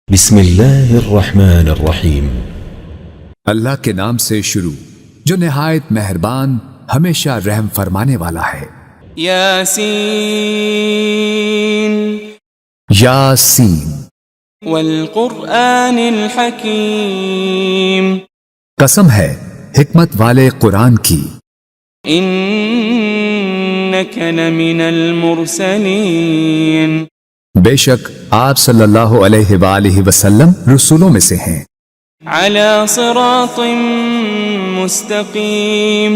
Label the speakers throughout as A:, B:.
A: بسم اللہ الرحمن الرحیم۔
B: اللہ کے نام سے شروع جو نہایت مہربان ہمیشہ رحم فرمانے والا ہے۔
C: یاسین
B: یاسین
C: والقرآن الحکیم،
B: قسم ہے حکمت والے قرآن کی،
C: انک لمن المرسلین،
B: بے شک آپ صلی اللہ علیہ وآلہ وسلم رسولوں میں سے ہیں،
C: علی صراط مستقیم،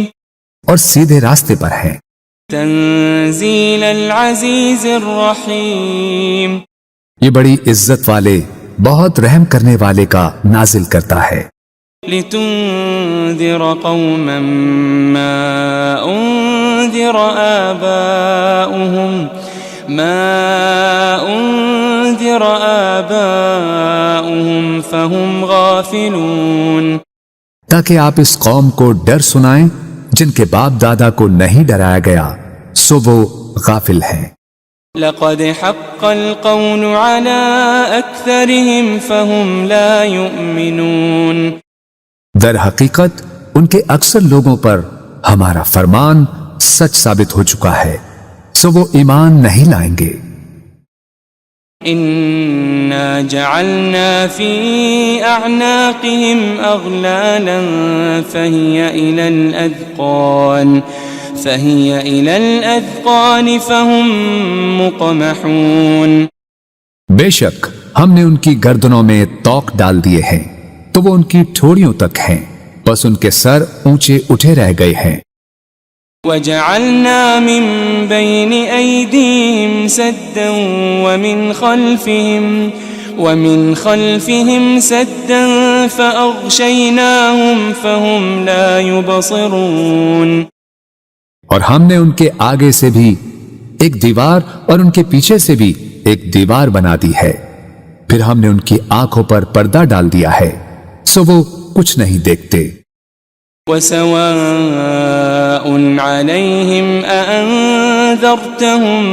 B: اور سیدھے راستے پر ہیں،
C: تنزیل العزیز الرحیم،
B: یہ بڑی عزت والے بہت رحم کرنے والے کا نازل کرتا ہے،
C: لتنذر قوما ما انذر آباؤهم فهم غافلون،
B: تاکہ آپ اس قوم کو ڈر سنائیں جن کے باپ دادا کو نہیں ڈرایا گیا سو وہ غافل ہیں۔
C: لقد حق القول على أكثرهم فهم لا يؤمنون،
B: در حقیقت ان کے اکثر لوگوں پر ہمارا فرمان سچ ثابت ہو چکا ہے سو وہ ایمان نہیں لائیں گے۔
C: إنا جعلنا في أعناقهم أغلالا فهي إلى الأذقان فهم مقمحون،
B: بے شک ہم نے ان کی گردنوں میں توق ڈال دیے ہیں تو وہ ان کی ٹھوڑیوں تک ہیں، بس ان کے سر اونچے اٹھے رہ گئے ہیں۔
C: وجعلنا من بين أيديهم سدا ومن خلفهم سدا فأغشيناهم فهم لا يبصرون،
B: اور ہم نے ان کے آگے سے بھی ایک دیوار اور ان کے پیچھے سے بھی ایک دیوار بنا دی ہے، پھر ہم نے ان کی آنکھوں پر پردہ ڈال دیا ہے سو وہ کچھ نہیں دیکھتے۔
C: وسواء عليهم أأنذرتهم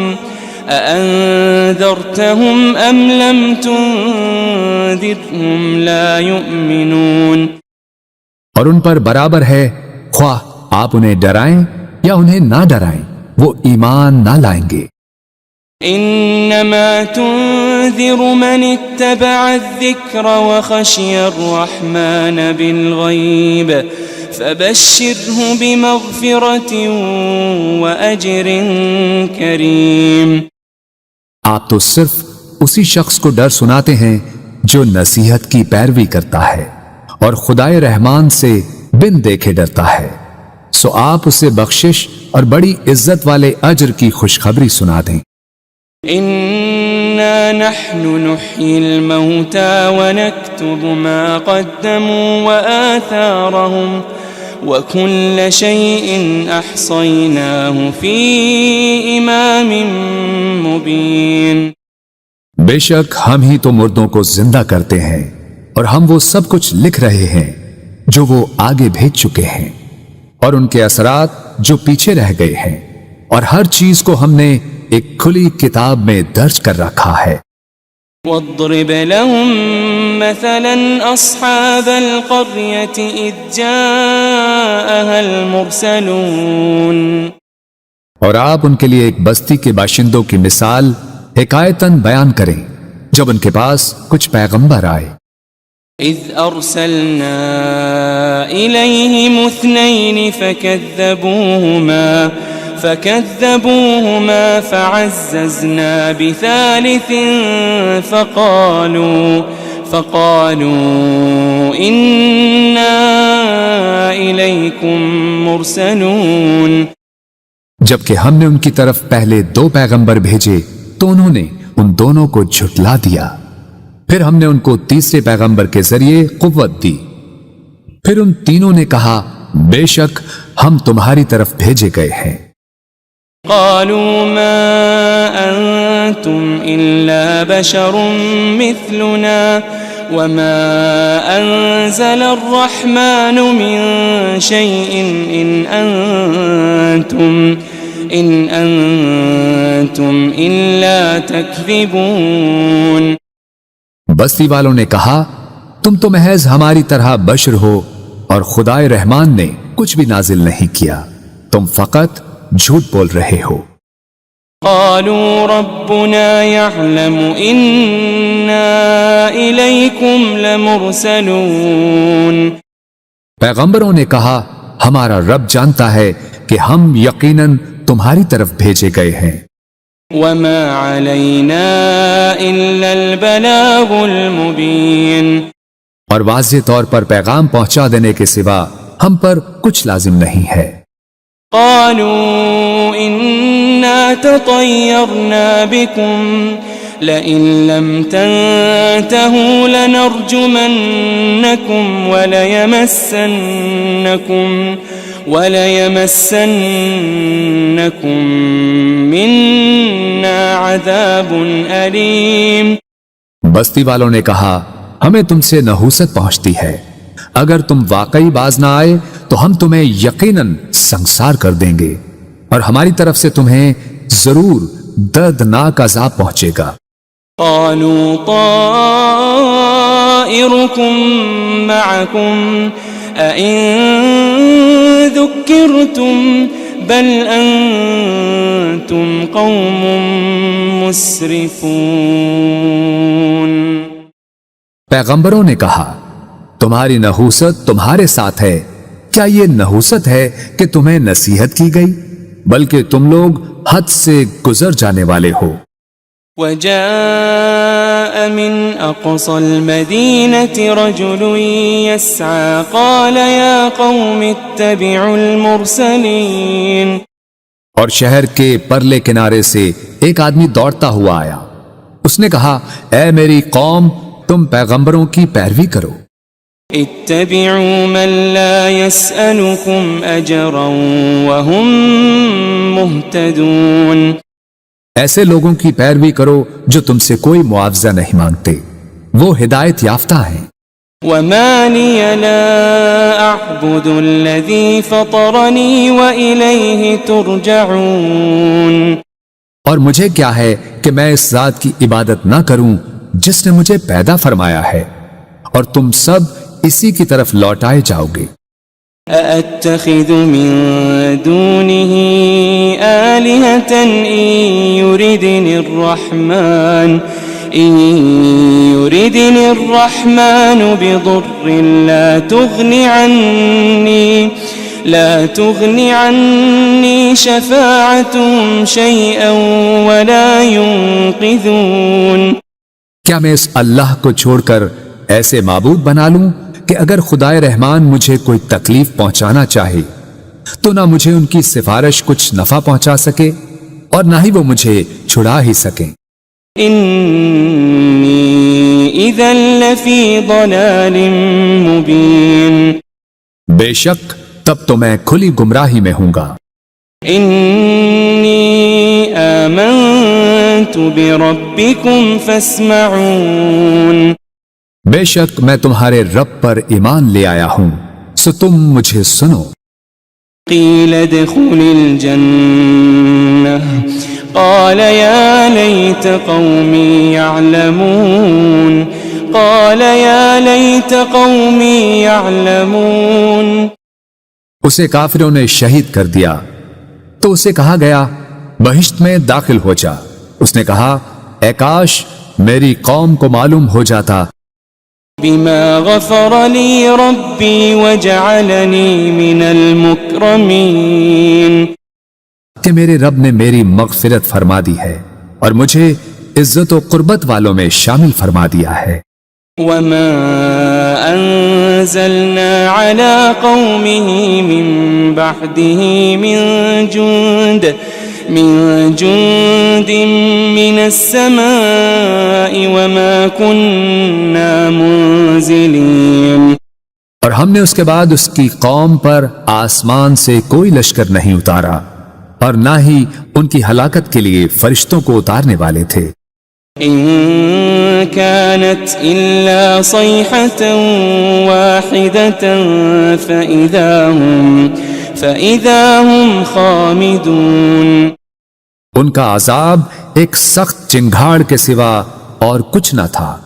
C: أم لم تنذرهم لا يؤمنون،
B: اور ان پر برابر ہے خواہ آپ انہیں ڈرائیں یا انہیں نہ ڈرائیں وہ ایمان نہ لائیں گے۔
C: انما تنذر من اتبع الذکر وخشی الرحمن بالغیب فبشره بمغفرة وأجر کریم،
B: آپ تو صرف اسی شخص کو ڈر سناتے ہیں جو نصیحت کی پیروی کرتا ہے اور خدائے رحمان سے بن دیکھے ڈرتا ہے، سو آپ اسے بخشش اور بڑی عزت والے اجر کی خوشخبری سنا دیں۔
C: إنا نحن نحيي الموتى ونكتب ما قدموا وآثارهم وكل شيء أحصيناه في إمام مبين،
B: بے شک ہم ہی تو مردوں کو زندہ کرتے ہیں اور ہم وہ سب کچھ لکھ رہے ہیں جو وہ آگے بھیج چکے ہیں اور ان کے اثرات جو پیچھے رہ گئے ہیں، اور ہر چیز کو ہم نے ایک کھلی کتاب میں درج کر رکھا ہے۔
C: واضرب لهم مثلا أصحاب القرية إذ جاءها المرسلون،
B: اور آپ ان کے لیے ایک بستی کے باشندوں کی مثال حکایتاً بیان کریں جب ان کے پاس کچھ پیغمبر آئے۔
C: إذ أرسلنا إليهم اثنين فكذبوهما فعززنا بثالث فقالوا إنا إليكم مرسلون،
B: جبکہ ہم نے ان کی طرف پہلے 2 پیغمبر بھیجے تو انہوں نے ان دونوں کو جھٹلا دیا، پھر ہم نے ان کو تیسرے پیغمبر کے ذریعے قوت دی، پھر ان تینوں نے کہا بے شک ہم تمہاری طرف بھیجے گئے ہیں۔
C: قالوا ما أنتم إلا بشر مثلنا وما أنزل الرحمن من شيء إن أنتم إلا تكذبون،
B: بستی والوں نے کہا تم تو محض ہماری طرح بشر ہو اور خدائے رحمان نے کچھ بھی نازل نہیں کیا، تم فقط جھوٹ بول رہے ہو۔
C: قالوا ربنا يعلم إنا إليكم لمرسلون۔
B: پیغمبروں نے کہا ہمارا رب جانتا ہے کہ ہم یقیناً تمہاری طرف بھیجے گئے ہیں۔
C: وما علينا إلا البلاغ المبين۔
B: اور واضح طور پر پیغام پہنچا دینے کے سوا ہم پر کچھ لازم نہیں ہے۔
C: قالوا إنا تطيرنا بكم لئن لم تنتهوا لنرجمنكم وليمسنكم منا عذاب أليم۔
B: بستی والوں نے کہا ہمیں تم سے نحوست پہنچتی ہے، اگر تم واقعی باز نہ آئے تو ہم تمہیں یقیناً سنسار کر دیں گے اور ہماری طرف سے تمہیں ضرور دردناک عذاب پہنچے گا۔
C: قالوا طائركم معكم أئن ذكرتم بل أنتم قوم مسرفون۔
B: پیغمبروں نے کہا تمہاری نحوست تمہارے ساتھ ہے، کیا یہ نحوست ہے کہ تمہیں نصیحت کی گئی؟ بلکہ تم لوگ حد سے گزر جانے والے ہو۔
C: وجاء من أقصى المدينة رجل يسعى قال يا قوم اتبعوا المرسلين۔
B: اور شہر کے پرلے کنارے سے ایک آدمی دوڑتا ہوا آیا، اس نے کہا اے میری قوم تم پیغمبروں کی پیروی کرو۔
C: اتبعوا من لا يسألكم أجرا وهم مهتدون۔
B: ایسے لوگوں کی پیروی کرو جو تم سے کوئی معاوضہ نہیں مانگتے، وہ ہدایت یافتہ ہیں۔
C: وما لي لا أعبد الذي فطرني وإليه ترجعون۔
B: اور مجھے کیا ہے کہ میں اس ذات کی عبادت نہ کروں جس نے مجھے پیدا فرمایا ہے، اور تم سب اسی کی طرف لوٹائے جاؤ گے۔
C: أأتخذ من دونه آلهة إن يردني الرحمن بضر لا تغني عني شفاعتهم شيئا ولا ينقذون۔
B: کیا میں اس اللہ کو چھوڑ کر ایسے معبود بنا لوں کہ اگر خدائے رحمان مجھے کوئی تکلیف پہنچانا چاہے تو نہ مجھے ان کی سفارش کچھ نفع پہنچا سکے اور نہ ہی وہ مجھے چھڑا ہی سکیں۔
C: انی اذا لفی ضلال مبین۔
B: بے شک تب تو میں کھلی گمراہی میں ہوں گا۔
C: انی آمنت بربکم فاسمعون۔
B: بے شک میں تمہارے رب پر ایمان لے آیا ہوں، سو تم مجھے سنو۔
C: قیل ادخل الجنہ قال یا لیت قومی یعلمون۔ قال یا لیت قومی یعلمون۔
B: اسے کافروں نے شہید کر دیا تو اسے کہا گیا بہشت میں داخل ہو جا۔ اس نے کہا اے کاش میری قوم کو معلوم ہو جاتا
C: بما غفر لی ربی وجعلنی من المکرمین،
B: کہ میرے رب نے میری مغفرت فرما دی ہے اور مجھے عزت و قربت والوں میں شامل فرما دیا ہے۔
C: وما انزلنا على قومه من بعده من جند من السماء وما كنا منزلين۔
B: اور ہم نے اس کے بعد اس کی قوم پر آسمان سے کوئی لشکر نہیں اتارا اور نہ ہی ان کی ہلاکت کے لیے فرشتوں کو اتارنے والے تھے۔
C: إن كانت إلا صيحة واحدة فإذا هم خامدون۔
B: ان کا عذاب ایک سخت چنگھاڑ کے سوا اور کچھ نہ تھا،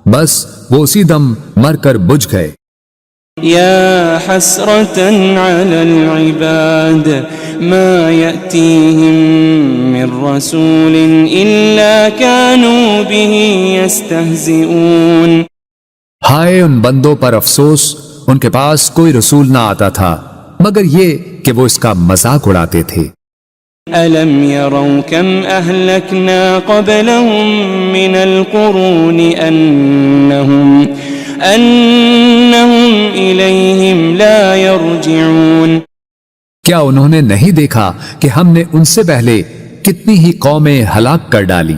B: بس وہ اسی دم مر کر بجھ گئے۔
C: يا حسرة على العباد ما يأتيهم من رسول إلا كانوا به يستهزئون۔
B: ہائے ان بندوں پر افسوس، ان کے پاس کوئی رسول نہ آتا تھا مگر یہ کہ وہ اس کا مذاق اڑاتے تھے۔
C: ألم يروا كم أهلكنا قبلهم من القرون أنهم إليهم لا يرجعون۔
B: کیا انہوں نے نہیں دیکھا کہ ہم نے ان سے پہلے کتنی ہی قومیں ہلاک کر ڈالی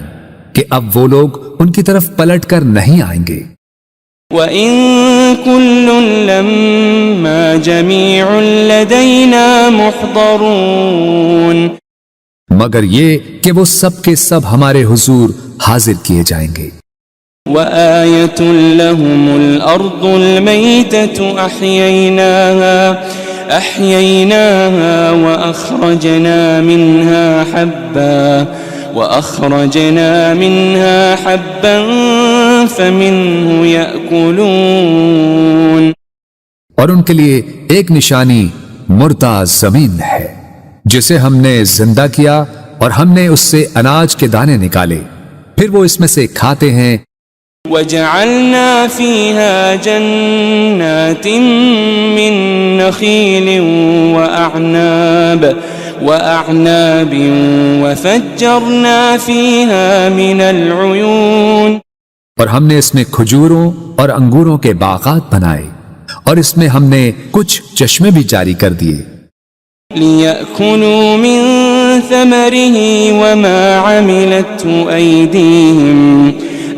B: کہ اب وہ لوگ ان کی طرف پلٹ کر نہیں آئیں گے۔
C: وَإِن كُلٌّ لَمَّا جَمِيعٌ لَدَيْنَا مُحْضَرُونَ۔
B: مگر یہ کہ وہ سب کے سب ہمارے حضور حاضر کیے جائیں گے۔
C: وَآيَةٌ لَهُمُ الْأَرْضُ الْمَيْتَةُ أَحْيَيْنَاهَا وَأَخْرَجْنَا مِنْهَا حَبًّا فَمِنْهُ يَأْكُلُونَ۔
B: اور ان کے لیے ایک نشانی مردہ زمین ہے جسے ہم نے زندہ کیا اور ہم نے اس سے اناج کے دانے نکالے، پھر وہ اس میں سے کھاتے ہیں۔
C: وَجَعَلْنَا فِيهَا جَنَّاتٍ مِّن نَخِيلٍ وَأَعْنَابٍ وَفَجَّرْنَا فِيهَا مِنَ الْعُيُونِ۔
B: اور ہم نے اس میں کھجوروں اور انگوروں کے باغات بنائے اور اس میں ہم نے کچھ چشمے بھی جاری کر دیے۔
C: لِيَأْكُلُوا مِن ثَمَرِهِ وَمَا عَمِلَتْهُ أَيْدِيهِمْ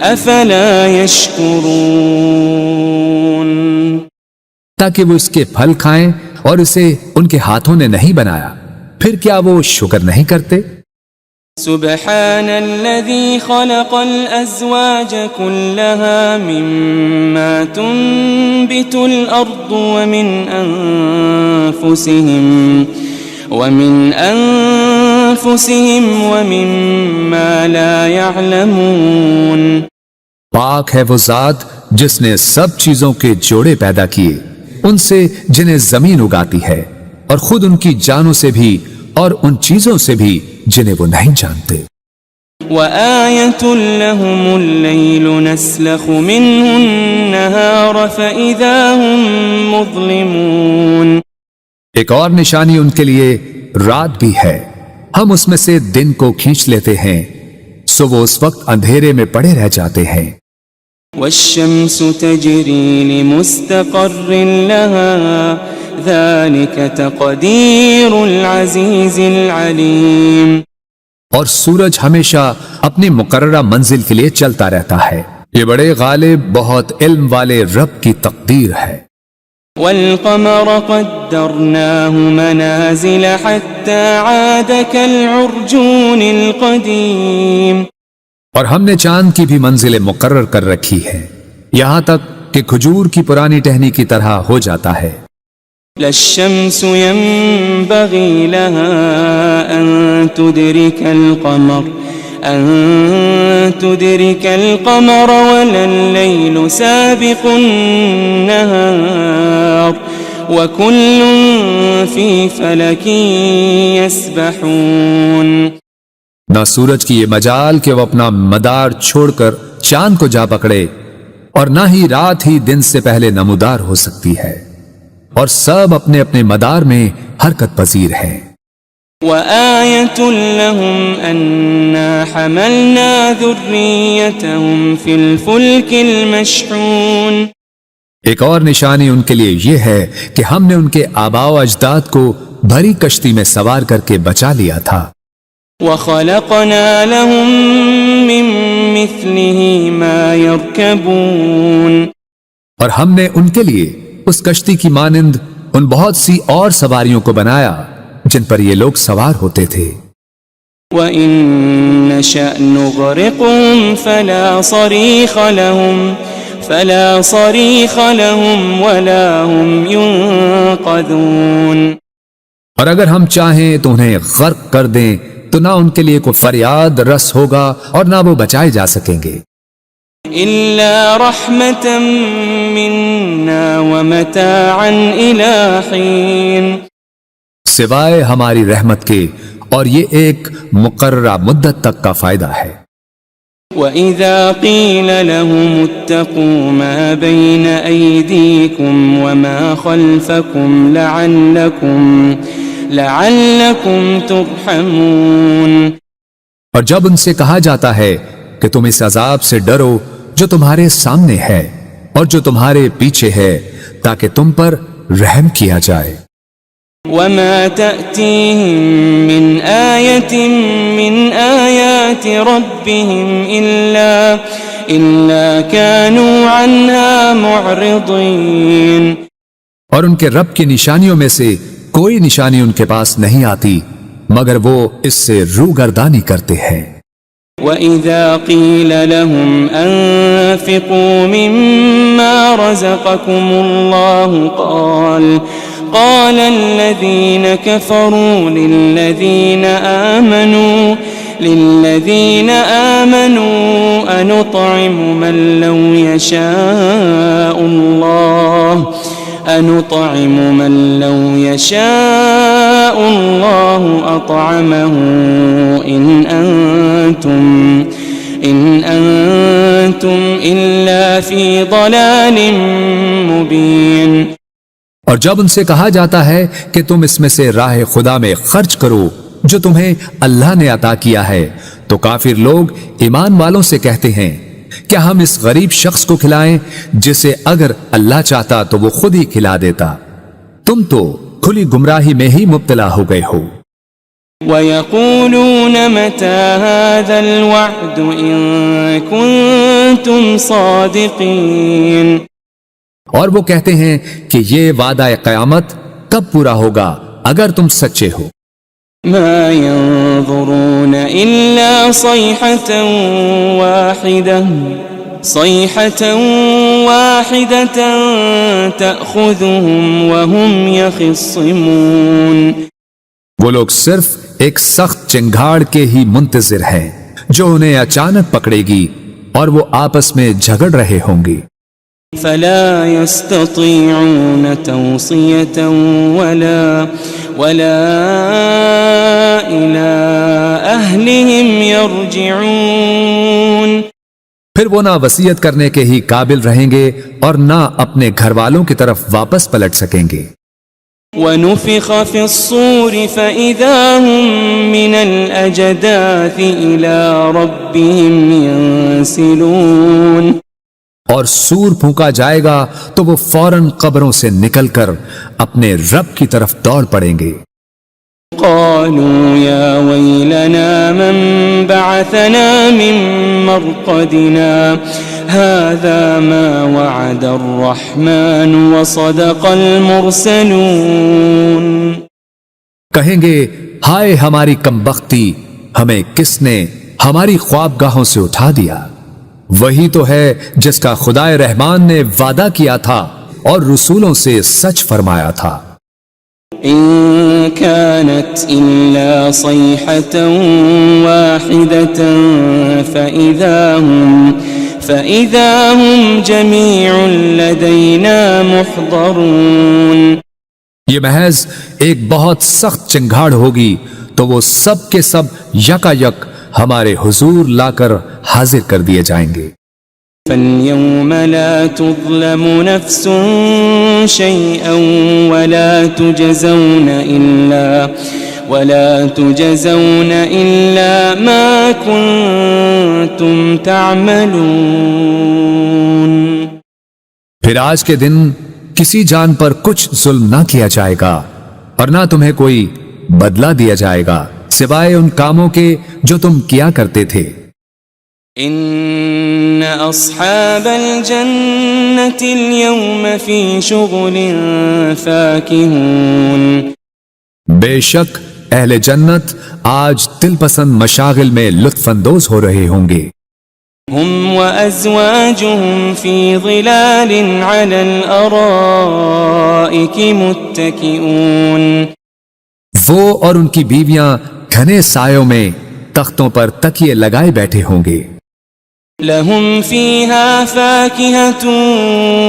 C: أَفَلَا يَشْكُرُونَ۔
B: تاکہ وہ اس کے پھل کھائیں اور اسے ان کے ہاتھوں نے نہیں بنایا، پھر کیا وہ شکر نہیں کرتے؟
C: سبحان الذي خلق الأزواج كلها مما تنبت الأرض ومن أنفسهم ومما لا يعلمون۔
B: پاک ہے وہ ذات جس نے سب چیزوں کے جوڑے پیدا کیے، ان سے جنہیں زمین اگاتی ہے اور خود ان کی جانوں سے بھی اور ان چیزوں سے بھی جنہیں وہ نہیں جانتے۔
C: وَآيَةٌ لَهُمُ اللَّيْلُ نَسْلَخُ مِنْهُ النَّهَارَ فَإِذَا هُمْ مُظْلِمُونَ۔
B: ایک اور نشانی ان کے لیے رات بھی ہے، ہم اس میں سے دن کو کھینچ لیتے ہیں، سو وہ اس وقت اندھیرے میں پڑے رہ جاتے ہیں۔
C: وَالشَّمْسُ تَجْرِي لِمُسْتَقَرٍّ لَهَا ذَلِكَ تَقْدِيرُ الْعَزِيزِ الْعَلِيمِ۔
B: اور سورج ہمیشہ اپنی مقررہ منزل کے لیے چلتا رہتا ہے، یہ بڑے غالب بہت علم والے رب کی تقدیر ہے۔
C: وَالْقَمَرَ قَدَّرْنَاهُ مَنَازِلَ حَتَّى عَادَ كَالْعُرْجُونِ الْقَدِيمِ۔
B: اور ہم نے چاند کی بھی منزلیں مقرر کر رکھی ہے، یہاں تک کہ کھجور کی پرانی ٹہنی کی طرح ہو جاتا ہے۔
C: لا الشمس ينبغي لها أن تدرك القمر ولا الليل سابق النهار وكل في فلك يسبحون۔
B: نہ سورج کی یہ مجال کہ وہ اپنا مدار چھوڑ کر چاند کو جا پکڑے، اور نہ ہی رات ہی دن سے پہلے نمودار ہو سکتی ہے، اور سب اپنے اپنے مدار میں حرکت پذیر ہیں۔
C: وَآيَةٌ لَهُمْ أَنَّا حَمَلْنَا ذُرِّيَّتَهُمْ فِي الْفُلْكِ الْمَشْحُونِ۔
B: ایک اور نشانی ان کے لیے یہ ہے کہ ہم نے ان کے آباء و اجداد کو بھری کشتی میں سوار کر کے بچا لیا تھا۔
C: وَخَلَقْنَا لَهُم مِّن مِّثْلِهِ مَا يَرْكَبُونَ۔
B: اور ہم نے ان کے لیے اس کشتی کی مانند ان بہت سی اور سواریوں کو بنایا جن پر یہ لوگ سوار ہوتے تھے۔
C: وَإِن نَّشَأْ نُغْرِقْهُمْ فَلَا صَرِيخَ لَهُمْ وَلَا هُمْ يُنقَذُونَ۔
B: اور اگر ہم چاہیں تو انہیں غرق کر دیں تو نہ ان کے لیے کوئی فریاد رس ہوگا اور نہ وہ بچائے جا سکیں گے۔
C: إلا رحمة منا ومتاعا إلى حين
B: سوائے ہماری رحمت کے، اور یہ ایک مقررہ مدت تک کا فائدہ ہے۔
C: وَإِذَا قِيلَ لَهُمُ اتَّقُوا مَا بَيْنَ أَيْدِيكُمْ وَمَا خَلْفَكُمْ لَعَلَّكُمْ تُرْحَمُونَ،
B: اور جب ان سے کہا جاتا ہے کہ تم اس عذاب سے ڈرو جو تمہارے سامنے ہے اور جو تمہارے پیچھے ہے، تاکہ تم پر رحم کیا جائے۔
C: وَمَا تَأْتِيهِم مِّنْ آيَةٍ مِّنْ آيَاتِ رَبِّهِمْ إِلَّا كَانُوا عَنْهَا مُعْرِضِينَ،
B: اور ان کے رب کی نشانیوں میں سے کوئی نشانی ان کے پاس نہیں آتی مگر وہ اس سے روگردانی کرتے ہیں۔
C: وَإِذَا قِيلَ لَهُمْ أَنفِقُوا مِمَّا رَزَقَكُمُ اللَّهُ قال الذين كفروا للذين آمنوا أنطعم من لو يشاء الله أطعمه إن أنتم إلا في ضلال مبين۔
B: اور جب ان سے کہا جاتا ہے کہ تم اس میں سے راہ خدا میں خرچ کرو جو تمہیں اللہ نے عطا کیا ہے، تو کافر لوگ ایمان والوں سے کہتے ہیں کیا ہم اس غریب شخص کو کھلائیں جسے اگر اللہ چاہتا تو وہ خود ہی کھلا دیتا، تم تو کھلی گمراہی میں ہی مبتلا ہو گئے ہو۔
C: وَيَقُولُونَ مَتَى هَذَا الْوَعْدُ إِن كُنتُمْ صَادِقِينَ،
B: اور وہ کہتے ہیں کہ یہ وعدہ قیامت کب پورا ہوگا اگر تم سچے ہو۔
C: ما ينظرون إلا صيحة واحدة تأخذهم وهم يخصمون،
B: وہ لوگ صرف ایک سخت چنگھاڑ کے ہی منتظر ہیں جو انہیں اچانک پکڑے گی اور وہ آپس میں جھگڑ رہے ہوں گے۔
C: فلا يستطيعون توصية ولا إلى أهلهم يرجعون،
B: پھر وہ نہ وصیت کرنے کے ہی قابل رہیں گے اور نہ اپنے گھر والوں کی طرف واپس پلٹ سکیں گے۔
C: ونفخ في الصور فإذا هم من الأجداث إلى ربهم ينسلون، اور
B: سور پھونکا جائے گا تو وہ فوراً قبروں سے نکل کر اپنے رب کی طرف دوڑ پڑیں گے۔
C: قالوا يا ويلنا من بعثنا من مرقدنا هذا ما وعد الرحمن وصدق المرسلون،
B: کہیں گے ہائے ہماری کمبختی، ہمیں کس نے ہماری خوابگاہوں سے اٹھا دیا، وہی تو ہے جس کا خدا رحمان نے وعدہ کیا تھا اور رسولوں سے سچ فرمایا تھا۔
C: إن كانت إلا صيحة واحدة فإذا هم جميع لدينا محضرون،
B: یہ محض ایک بہت سخت چنگھاڑ ہوگی تو وہ سب کے سب یکا یک ہمارے حضور لا کر حاضر کر دیے جائیں گے۔
C: فَالْيَوْمَ لَا تُظْلَمُ نَفْسٌ شَيْئًا وَلَا تُجَزَوْنَ إِلَّا مَا كُنتُمْ تَعْمَلُونَ،
B: پھر آج کے دن کسی جان پر کچھ ظلم نہ کیا جائے گا اور نہ تمہیں کوئی بدلہ دیا جائے گا سوائے ان کاموں کے جو تم کیا کرتے تھے۔
C: ان اصحاب الجنة اليوم في شغل فاكهون،
B: بے شک اہل جنت آج دل پسند مشاغل میں لطف اندوز ہو رہے ہوں گے۔
C: هم وازواجهم في ظلال على الارائك متكئون،
B: وہ اور ان کی بیویاں گھنے سایوں میں تختوں پر تکیے لگائے بیٹھے ہوں گے۔
C: لهم فيها فاكهة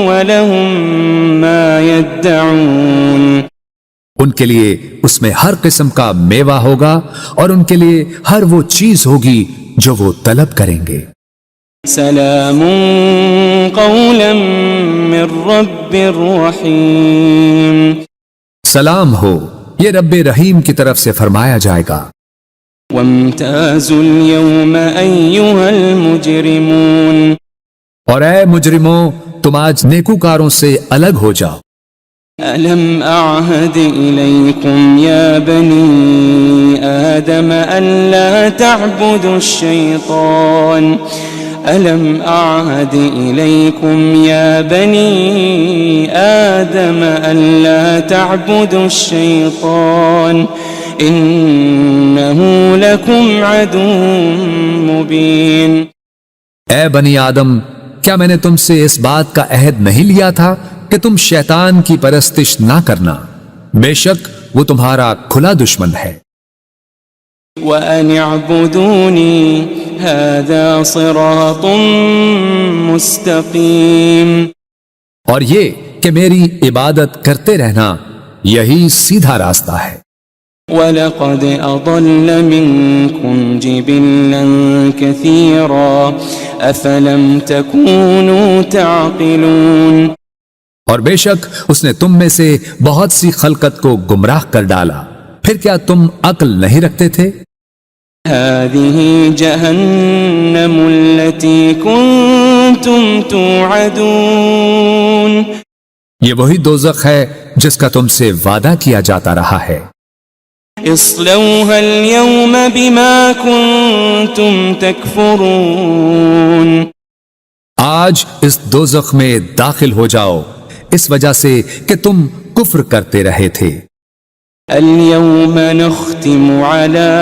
C: ولهم ما يدعون
B: ان کے لیے اس میں ہر قسم کا میوہ ہوگا اور ان کے لیے ہر وہ چیز ہوگی جو وہ طلب کریں گے۔
C: سلام قولا من رب رحیم،
B: سلام ہو، یہ رب رحیم کی طرف سے فرمایا جائے گا۔
C: وامتازوا اليوم أيها المجرمون،
B: اور اے مجرموں، تم آج نیکوکاروں سے الگ ہو جاؤ۔
C: ألم أعهد إليكم يا بني آدم ألا تعبدوا الشيطان ألم أعهد إليكم يا بني آدم ألا تعبدوا الشيطان إنه لكم عدو مبين۔
B: اے بنی آدم، کیا میں نے تم سے اس بات کا عہد نہیں لیا تھا کہ تم شیطان کی پرستش نہ کرنا؟ بے شک وہ تمہارا کھلا دشمن ہے۔
C: وَأَنِ اعْبُدُونِي هَذَا صِرَاطٌ مُسْتَقِيمٌ،
B: اور یہ کہ میری عبادت کرتے رہنا یہی سیدھا راستہ ہے۔
C: وَلَقَدْ أَضَلَّ مِنْكُمْ جِبِلًّا كَثِيرًا أَفَلَمْ تَكُونُوا تَعْقِلُونَ،
B: اور بے شک اس نے تم میں سے بہت سی خلقت کو گمراہ کر ڈالا، پھر کیا تم عقل نہیں رکھتے تھے؟
C: هذه جهنم التي كنتم توعدون،
B: یہ وہی دوزخ ہے جس کا تم سے وعدہ کیا جاتا رہا ہے۔
C: اصلوها اليوم بما كنتم تكفرون،
B: آج اس دوزخ میں داخل ہو جاؤ اس وجہ سے کہ تم کفر کرتے رہے تھے۔
C: اليوم نختم على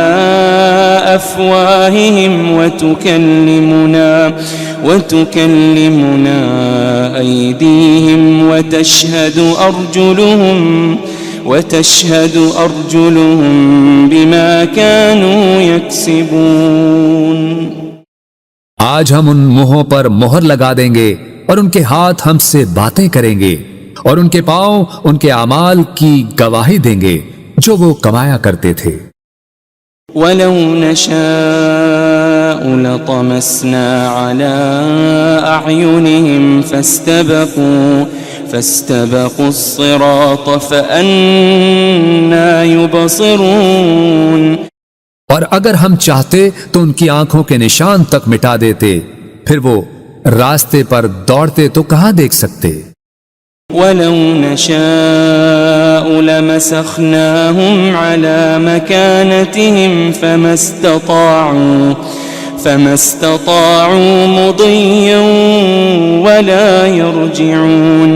C: أفواههم وتكلمنا أيديهم وتشهد أرجلهم بما كانوا يكسبون۔
B: آج ہم ان منہوں پر مہر لگا دیں گے اور ان کے ہاتھ ہم سے باتیں کریں گے اور ان کے پاؤں ان کے اعمال کی گواہی دیں گے جو وہ کمایا کرتے تھے۔
C: وَلَوْ نَشَاءُ لَطَمَسْنَا عَلَىٰ أَعْيُنِهِمْ فَاسْتَبَقُوا الصِّرَاطَ فَأَنَّىٰ يُبْصِرُونَ،
B: اور اگر ہم چاہتے تو ان کی آنکھوں کے نشان تک مٹا دیتے، پھر وہ راستے پر دوڑتے تو کہاں دیکھ سکتے۔
C: وَلَوْ نَشَاءُ لَمَسَخْنَاهُمْ عَلَىٰ مَكَانَتِهِمْ فَمَا اسْتَطَاعُوا مُضِيًّا وَلَا يَرْجِعُونَ،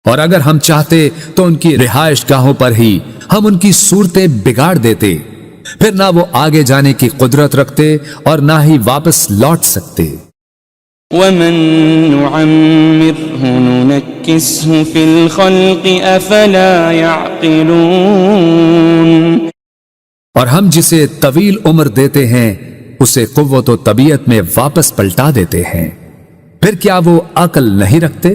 B: اور اگر ہم چاہتے تو ان کی رہائش گاہوں پر ہی ہم ان کی صورتیں بگاڑ دیتے، پھر نہ وہ آگے جانے کی قدرت رکھتے اور نہ ہی واپس لوٹ سکتے۔
C: وَمَن نُعَمِّرْهُ نُنَكِّسْهُ فِي الْخَلْقِ أَفَلَا يَعْقِلُونَ،
B: اور ہم جسے طویل عمر دیتے ہیں اسے قوت و طبیعت میں واپس پلٹا دیتے ہیں، پھر کیا وہ عقل نہیں رکھتے؟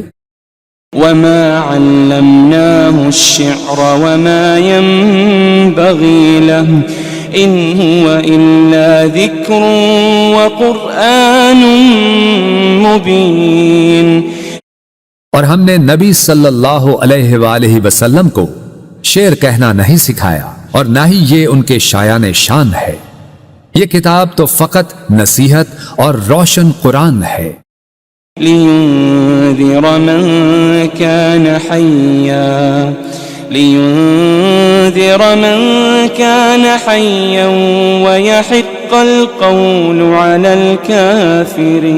C: وَمَا عَلَّمْنَاهُ الشِّعْرَ وَمَا يَنبَغِي لَهُ إِنْ هُوَ إِلَّا ذِكْرٌ وَقُرْآنٌ مُبِينٌ،
B: اور ہم نے نبی صلی اللہ علیہ وآلہ وسلم کو شعر کہنا نہیں سکھایا اور نہ ہی یہ ان کے شایان شان ہے، یہ کتاب تو فقط نصیحت اور روشن قرآن ہے۔
C: لِيُنذِرَ مَن كَانَ حَيًّا وَيَحِقَّ الْقَوْلُ عَلَى الْكَافِرِينَ،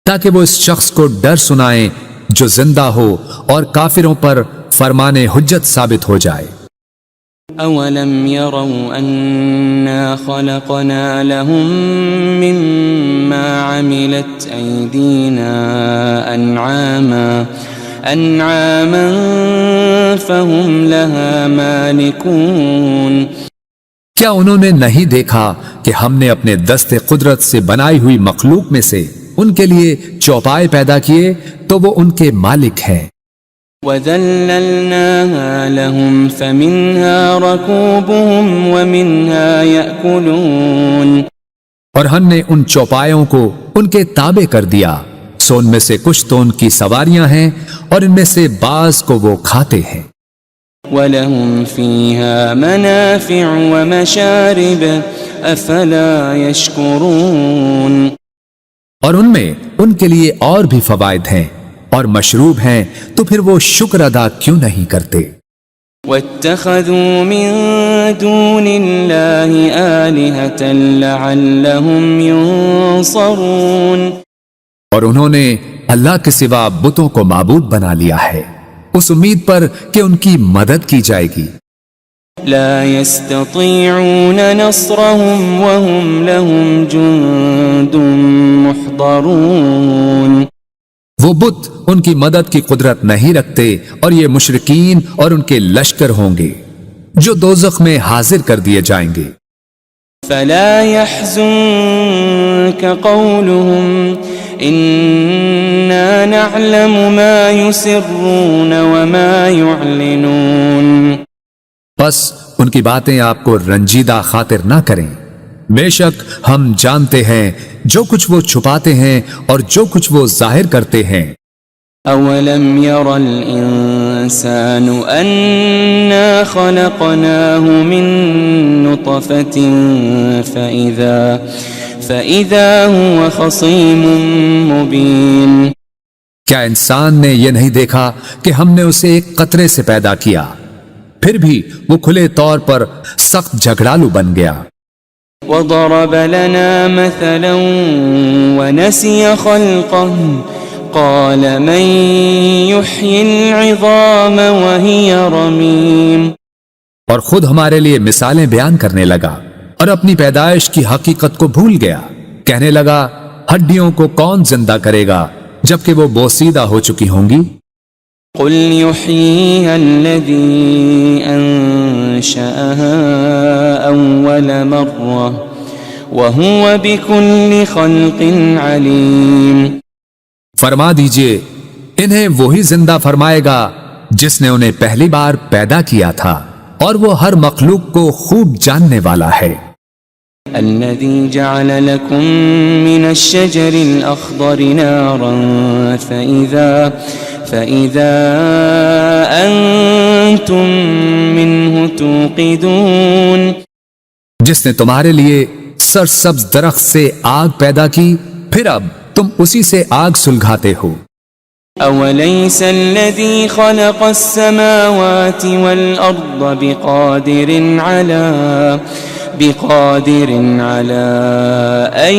B: تاکہ وہ اس شخص کو ڈر سنائیں جو زندہ ہو اور کافروں پر فرمان حجت ثابت ہو جائے۔
C: أَوَلَمْ يَرَوْا أَنَّا خَلَقْنَا لَهُم مِّمَّا عَمِلَتْ أَيْدِينَا أَنْعَامًا فَهُمْ لَهَا مَالِكُونَ،
B: کیا انہوں نے نہیں دیکھا کہ ہم نے اپنے دست قدرت سے بنائی ہوئی مخلوق میں سے ان کے لیے چوپائے پیدا کیے تو وہ ان کے مالک ہیں.
C: وَذَلَّلْنَاهَا لَهُمْ فَمِنْهَا رَكُوبُهُمْ وَمِنْهَا يَأْكُلُونَ.
B: اور ہم نے ان چوپایوں کو ان کے تابع کر دیا، سو ان میں سے کچھ تو ان کی سواریاں ہیں اور ان میں سے بعض کو وہ کھاتے ہیں.
C: وَلَهُمْ فِيهَا مَنَافِعُ وَمَشَارِبُ أَفَلَا يَشْكُرُونَ.
B: اور ان میں ان کے لیے اور بھی فوائد ہیں اور مشروب ہیں، تو پھر وہ شکر ادا کیوں نہیں کرتے؟
C: وَاتَّخَذُوا مِن دُونِ اللَّهِ آلِهَةً لَعَلَّهُمْ يُنصَرُونَ.
B: اور انہوں نے اللہ کے سوا بتوں کو معبود بنا لیا ہے اس امید پر کہ ان کی مدد کی جائے گی.
C: لا يستطيعون نصرهم وهم لهم جند محضرون.
B: وہ بت ان کی مدد کی قدرت نہیں رکھتے اور یہ مشرکین اور ان کے لشکر ہوں گے جو دوزخ میں حاضر کر دیے جائیں گے.
C: فلا يحزنك قولهم إنا نعلم ما يسرون وما يعلنون.
B: بس ان کی باتیں آپ کو رنجیدہ خاطر نہ کریں، بے شک ہم جانتے ہیں جو کچھ وہ چھپاتے ہیں اور جو کچھ وہ ظاہر کرتے ہیں.
C: أولم ير الإنسان أنا خلقناه من نطفة فإذا هو خصيم مبين.
B: کیا انسان نے یہ نہیں دیکھا کہ ہم نے اسے ایک قطرے سے پیدا کیا، پھر بھی وہ کھلے طور پر سخت جھگڑالو بن گیا.
C: وضرب لنا مثلا ونسي خلقه قال من يحيي العظام وهي رميم.
B: اور خود ہمارے لیے مثالیں بیان کرنے لگا اور اپنی پیدائش کی حقیقت کو بھول گیا. کہنے لگا ہڈیوں کو کون زندہ کرے گا جبکہ وہ بوسیدہ ہو چکی ہوں گی.
C: قل يحييها الذي أنشأها أول مرة وهو بكل خلق عليم.
B: فرما دیجئے انہیں وہی زندہ فرمائے گا جس نے انہیں پہلی بار پیدا کیا تھا اور وہ ہر مخلوق کو خوب جاننے والا ہے.
C: الذي جعل لكم من الشجر الأخضر نارا فإذا أنتم منه توقدون.
B: جس نے تمہارے لیے سرسبز درخت سے آگ پیدا کی پھر اب تم اسی سے آگ سلگھاتے ہو.
C: أوليس الذي خلق السماوات والأرض بقادر على أن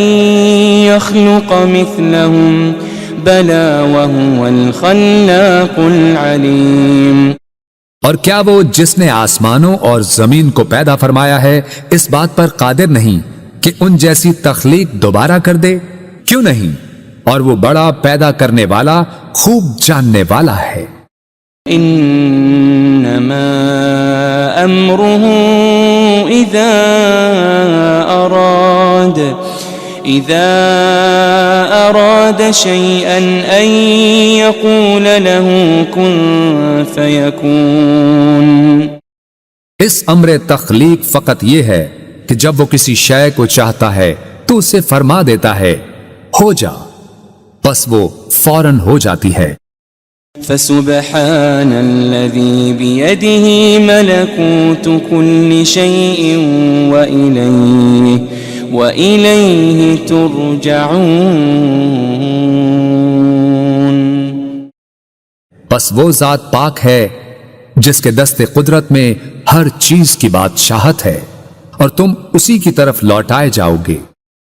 C: يخلق مثلهم بلى وهو الخلاق العليم.
B: اور کیا وہ جس نے آسمانوں اور زمین کو پیدا فرمایا ہے اس بات پر قادر نہیں کہ ان جیسی تخلیق دوبارہ کر دے؟ کیوں نہیں، اور وہ بڑا پیدا کرنے والا خوب جاننے والا ہے.
C: انما امره اذا اراد شيئا ان يقول له كن فيكون.
B: اس امر تخلیق فقط یہ ہے کہ جب وہ کسی شے کو چاہتا ہے تو اسے فرما دیتا ہے ہو جا، بس وہ فوراً ہو جاتی ہے.
C: فسبحان الذي بيده ملكوت كل شيء وإليه ترجعون.
B: بس وہ ذات پاک ہے جس کے دست قدرت میں ہر چیز کی بادشاہت ہے اور تم اسی کی طرف لوٹائے جاؤ گے.